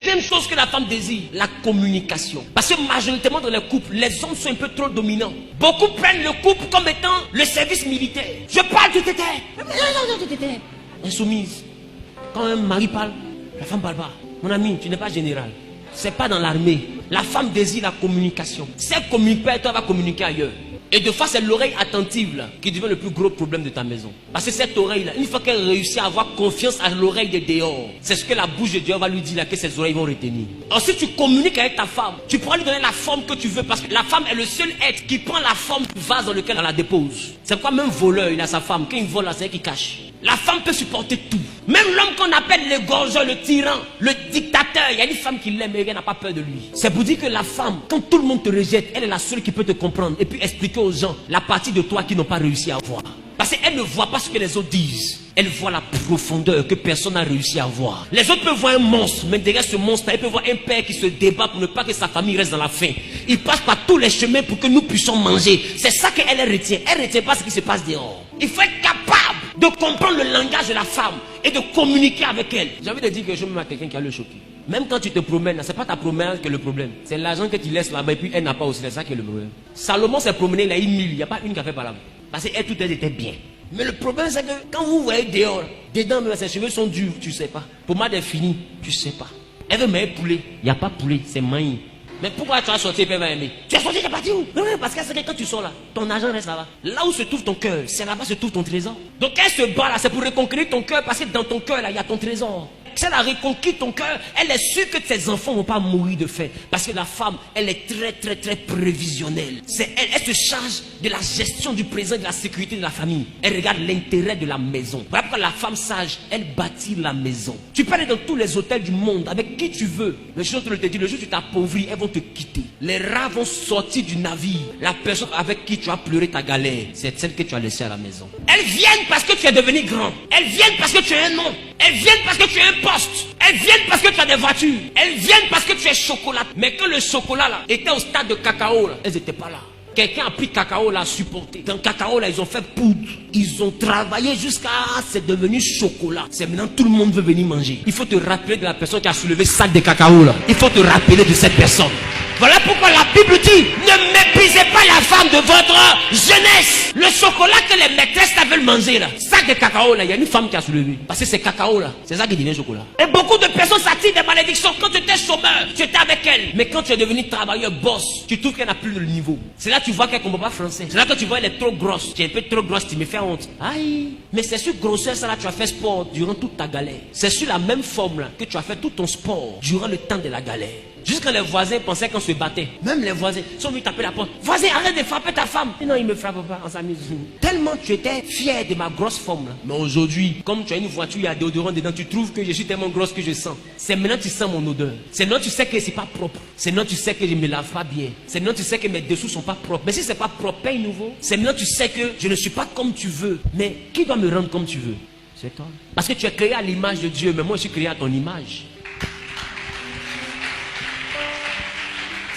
Deuxième chose que la femme désire, la communication. Parce que majoritairement dans les couples, les hommes sont un peu trop dominants. Beaucoup prennent le couple comme étant le service militaire. Je parle, tu t'étais. Non, tu t'étais. Insoumise. Quand un mari parle, la femme parle pas. Mon ami, tu n'es pas général. C'est pas dans l'armée. La femme désire la communication. Si elle ne communique pas, toi va communiquer ailleurs. Et de fois, c'est l'oreille attentive là, qui devient le plus gros problème de ta maison. Parce que cette oreille là, une fois qu'elle réussit à avoir confiance à l'oreille de dehors, c'est ce que la bouche de Dieu va lui dire là, que ses oreilles vont retenir. Ensuite, tu communiques avec ta femme. Tu pourras lui donner la forme que tu veux, parce que la femme est le seul être qui prend la forme du vase dans lequel elle la dépose. C'est pourquoi même voleur, il a sa femme. Quand il vole là, c'est elle qui cache. La femme peut supporter tout. Même l'homme qu'on appelle le gorgeur, le tyran, le dictateur, il y a une femme qui l'aime et elle n'a pas peur de lui. C'est pour dire que la femme, quand tout le monde te rejette, elle est la seule qui peut te comprendre et puis expliquer aux gens la partie de toi qu'ils n'ont pas réussi à voir. Parce qu'elle ne voit pas ce que les autres disent. Elle voit la profondeur que personne n'a réussi à voir. Les autres peuvent voir un monstre, mais derrière ce monstre, elle peut voir un père qui se débat pour ne pas que sa famille reste dans la faim. Il passe par tous les chemins pour que nous puissions manger. C'est ça qu'elle retient. Elle ne retient pas ce qui se passe dehors. Il faut être capable de comprendre le langage de la femme et de communiquer avec elle. J'ai envie de dire quelque chose même à quelqu'un qui a le choqué. Même quand tu te promènes, c'est pas ta promesse qui est le problème. C'est l'argent que tu laisses là-bas et puis elle n'a pas aussi. C'est ça qui est le problème. Salomon s'est promené, il a eu 1000. Il n'y a pas une qui a fait par là. Parce qu'elle, tout elle était bien. Mais le problème, c'est que quand vous voyez dehors, dedans, ses cheveux sont durs, tu sais pas. Pommade est finie, tu sais pas. Elle veut mettre poulet. Il n'y a pas poulet, c'est maïs. Mais pourquoi tu as sorti et elle va aimer? Tu as sorti, tu es parti où? Oui, parce que quand tu sors là, ton argent reste là-bas. Là où se trouve ton cœur, c'est là-bas se trouve ton trésor. Donc elle se bat là, c'est pour reconquérir ton cœur, parce que dans ton cœur là, il y a ton trésor. Si elle a reconquis ton cœur, elle est sûre que tes enfants ne vont pas mourir de faim. Parce que la femme, elle est très prévisionnelle. C'est elle se charge de la gestion du présent et de la sécurité de la famille. Elle regarde l'intérêt de la maison. Voilà pourquoi la femme sage, elle bâtit la maison. Tu peux aller dans tous les hôtels du monde, avec qui tu veux. Le jour où tu te dis, le jour où tu t'appauvris, elles vont te quitter. Les rats vont sortir du navire. La personne avec qui tu as pleuré ta galère, c'est celle que tu as laissée à la maison. Elles viennent parce que tu es devenu grand. Elles viennent parce que tu as un nom. Elles viennent parce que tu as un poste. Elles viennent parce que tu as des voitures. Elles viennent parce que tu es chocolat. Mais quand le chocolat là était au stade de cacao là, elles n'étaient pas là. Quelqu'un a pris cacao là, supporté. Dans cacao là, ils ont fait poudre. Ils ont travaillé jusqu'à c'est devenu chocolat. C'est maintenant tout le monde veut venir manger. Il faut te rappeler de la personne qui a soulevé ce sac de cacao là. Il faut te rappeler de cette personne. Voilà pourquoi la Bible dit, ne méprisez pas la femme de votre jeunesse. Le chocolat que les maîtresses veulent manger là, sac de cacao là, il y a une femme qui a soulevé. Parce que c'est cacao là, c'est ça qui devient chocolat. Et beaucoup de personnes s'attirent des malédictions. Quand tu étais chômeur, tu étais avec elle. Mais quand tu es devenu travailleur boss, tu trouves qu'elle n'a plus le niveau. C'est là que tu vois qu'elle ne comprend pas français. C'est là que tu vois qu'elle est trop grosse. Tu es un peu trop grosse, tu me fais honte. Aïe. Mais c'est sur grosseur ça là, tu as fait sport durant toute ta galère. C'est sur la même forme là que tu as fait tout ton sport durant le temps de la galère. Jusqu'à les voisins pensaient qu'on se battait. Même les voisins sont venus taper la porte. Voisin, arrête de frapper ta femme. Et non, il ne me frappe pas, on s'amuse. Tellement tu étais fier de ma grosse forme là. Mais aujourd'hui, comme tu as une voiture, il y a déodorant dedans, tu trouves que je suis tellement grosse que je sens. C'est maintenant que tu sens mon odeur. C'est maintenant que tu sais que c'est pas propre. C'est maintenant que tu sais que je me lave pas bien. C'est maintenant que tu sais que mes dessous sont pas propres. Mais si c'est pas propre, paye nouveau. C'est maintenant que tu sais que je ne suis pas comme tu veux. Mais qui doit me rendre comme tu veux? C'est toi. Parce que tu es créé à l'image de Dieu, mais moi je suis créé à ton image.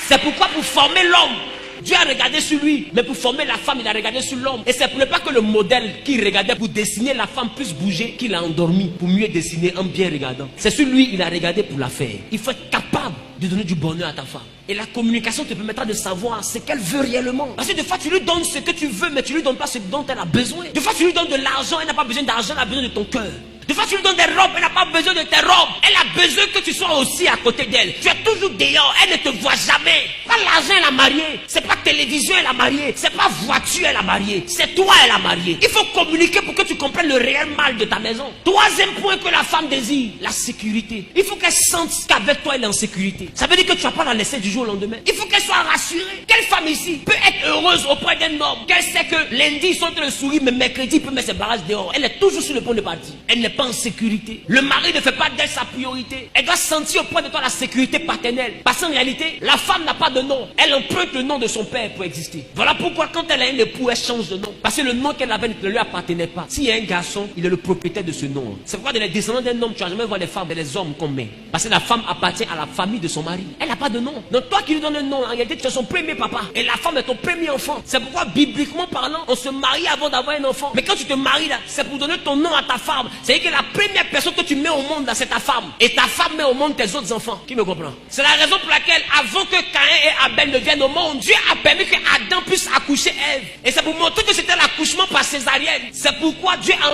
C'est pourquoi pour former l'homme, Dieu a regardé sur lui. Mais pour former la femme, il a regardé sur l'homme. Et c'est pour ne pas que le modèle qu'il regardait pour dessiner la femme puisse bouger, qu'il a endormi pour mieux dessiner en bien regardant. C'est sur lui il a regardé pour la faire. Il faut être capable de donner du bonheur à ta femme. Et la communication te permettra de savoir ce qu'elle veut réellement. Parce que des fois tu lui donnes ce que tu veux, mais tu lui donnes pas ce dont elle a besoin. Des fois tu lui donnes de l'argent, elle n'a pas besoin d'argent, elle a besoin de ton cœur. Des fois tu lui donnes des robes, elle n'a pas besoin de tes robes. Elle a besoin que tu sois aussi à côté d'elle. Tu es toujours dehors, elle ne te voit jamais. Pas l'argent elle a marié, c'est pas télévision elle a marié, c'est pas voiture elle a marié, c'est toi elle a marié. Il faut communiquer pour que tu comprennes le réel mal de ta maison. Troisième point que la femme désire, la sécurité. Il faut qu'elle sente qu'avec toi elle est en sécurité. Ça veut dire que tu ne vas pas la laisser du jour au lendemain. Il faut qu'elle soit rassurée. Quelle femme ici peut être heureuse auprès d'un homme qu'elle sait que lundi ils sont en train de sourire, mais mercredi il peut mettre ses barrages dehors. Elle est toujours sur le point de partir. Elle n'est pas en sécurité. Le mari ne fait pas d'elle sa priorité. Elle doit sentir auprès de toi la sécurité paternelle. Parce qu'en réalité, la femme n'a pas de nom. Elle emprunte le nom de son père pour exister. Voilà pourquoi quand elle a un époux, elle change de nom. Parce que le nom qu'elle avait ne lui appartenait pas. S'il y a un garçon, il est le propriétaire de ce nom. C'est pourquoi dans les descendants d'un homme, tu vas jamais voir les femmes et les hommes qu'on met. Parce que la femme appartient à la famille de son mari. Elle n'a pas de nom. Donc toi qui lui donnes un nom, en réalité, tu es son premier papa. Et la femme est ton premier enfant. C'est pourquoi, bibliquement parlant, on se marie avant d'avoir un enfant. Mais quand tu te maries là, c'est pour donner ton nom à ta femme. C'est que la première personne que tu mets au monde, c'est ta femme. Et ta femme met au monde tes autres enfants. Qui me comprend? C'est la raison pour laquelle, avant que Caïn et Abel ne viennent au monde, Dieu a permis que Adam puisse accoucher Ève. Et c'est pour montrer que c'était l'accouchement par césarienne. C'est pourquoi Dieu a